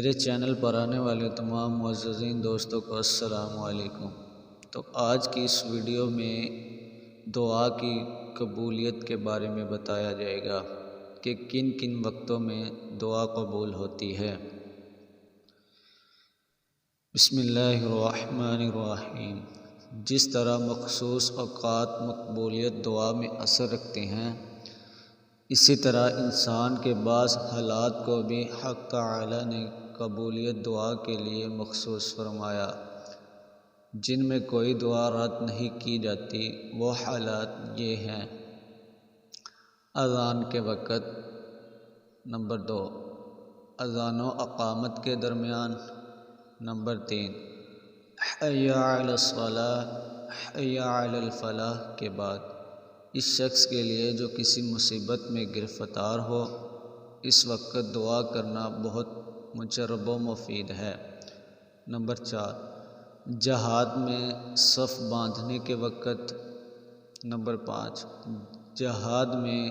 میرے چینل پر آنے والے تمام معززین دوستوں کو السلام علیکم۔ تو آج کی اس ویڈیو میں دعا کی قبولیت کے بارے میں بتایا جائے گا کہ کن کن وقتوں میں دعا قبول ہوتی ہے۔ بسم اللہ الرحمن الرحیم۔ جس طرح مخصوص اوقات مقبولیت دعا میں اثر رکھتے ہیں، اسی طرح انسان کے بعض حالات کو بھی حق تعالی نے قبولیت دعا کے لیے مخصوص فرمایا، جن میں کوئی دعا رد نہیں کی جاتی۔ وہ حالات یہ ہیں: اذان کے وقت، نمبر 2، اذان و اقامت کے درمیان، نمبر 3، حی علی الصلاۃ، حی علی الفلاح کے بعد، اس شخص کے لیے جو کسی مصیبت میں گرفتار ہو، اس وقت دعا کرنا بہت مجرب و مفید ہے۔ نمبر 4، جہاد میں صف باندھنے کے وقت، نمبر 5، جہاد میں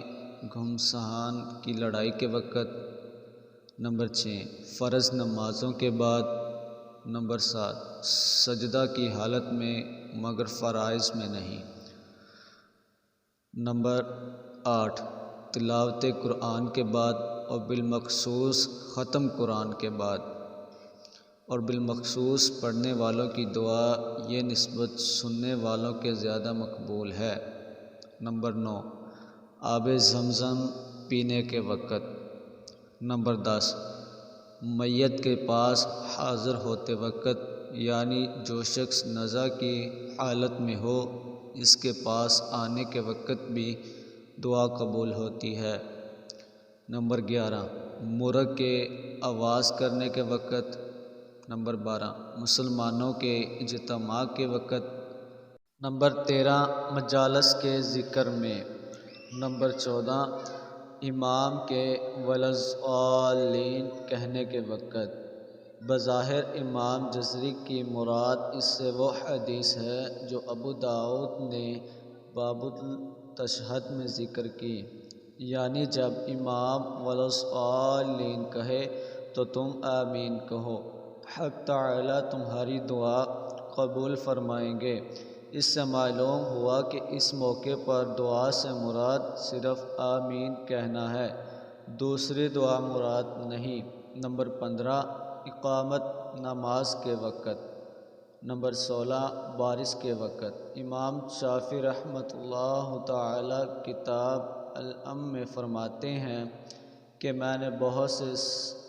گھمسان کی لڑائی کے وقت، نمبر 6، فرض نمازوں کے بعد، نمبر 7، سجدہ کی حالت میں مگر فرائض میں نہیں، نمبر 8، تلاوت قرآن کے بعد اور بالمخصوص ختم قرآن کے بعد، اور بالمخصوص پڑھنے والوں کی دعا یہ نسبت سننے والوں کے زیادہ مقبول ہے۔ نمبر 9، آب زمزم پینے کے وقت، نمبر 10، میت کے پاس حاضر ہوتے وقت، یعنی جو شخص نزع کی حالت میں ہو، اس کے پاس آنے کے وقت بھی دعا قبول ہوتی ہے۔ نمبر 11، مرغ کے آواز کرنے کے وقت، نمبر 12، مسلمانوں کے اجتماع کے وقت، نمبر 13، مجالس کے ذکر میں، نمبر 14، امام کے وَلَضَّالِّین کہنے کے وقت۔ بظاہر امام جزری کی مراد اس سے وہ حدیث ہے جو ابو داؤد نے باب التشہد میں ذکر کی، یعنی جب امام وَلَضَّالِّین کہے تو تم آمین کہو، حق تعالی تمہاری دعا قبول فرمائیں گے۔ اس سے معلوم ہوا کہ اس موقع پر دعا سے مراد صرف آمین کہنا ہے، دوسری دعا مراد نہیں۔ نمبر 15، اقامت نماز کے وقت، نمبر 16، بارش کے وقت۔ امام شافعی رحمۃ اللہ تعالی کتاب الام میں فرماتے ہیں کہ میں نے بہت سے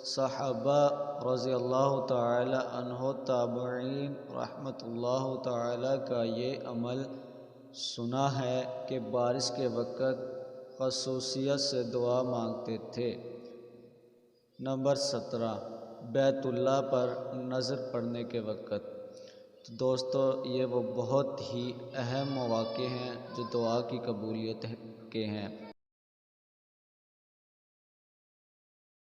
صحابہ رضی اللہ تعالی عنہ، تابعین رحمۃ اللہ تعالی کا یہ عمل سنا ہے کہ بارش کے وقت خصوصیت سے دعا مانگتے تھے۔ نمبر 17، بیت اللہ پر نظر پڑنے کے وقت۔ تو دوستو، یہ وہ بہت ہی اہم مواقع ہیں جو دعا کی قبولیت کے ہیں۔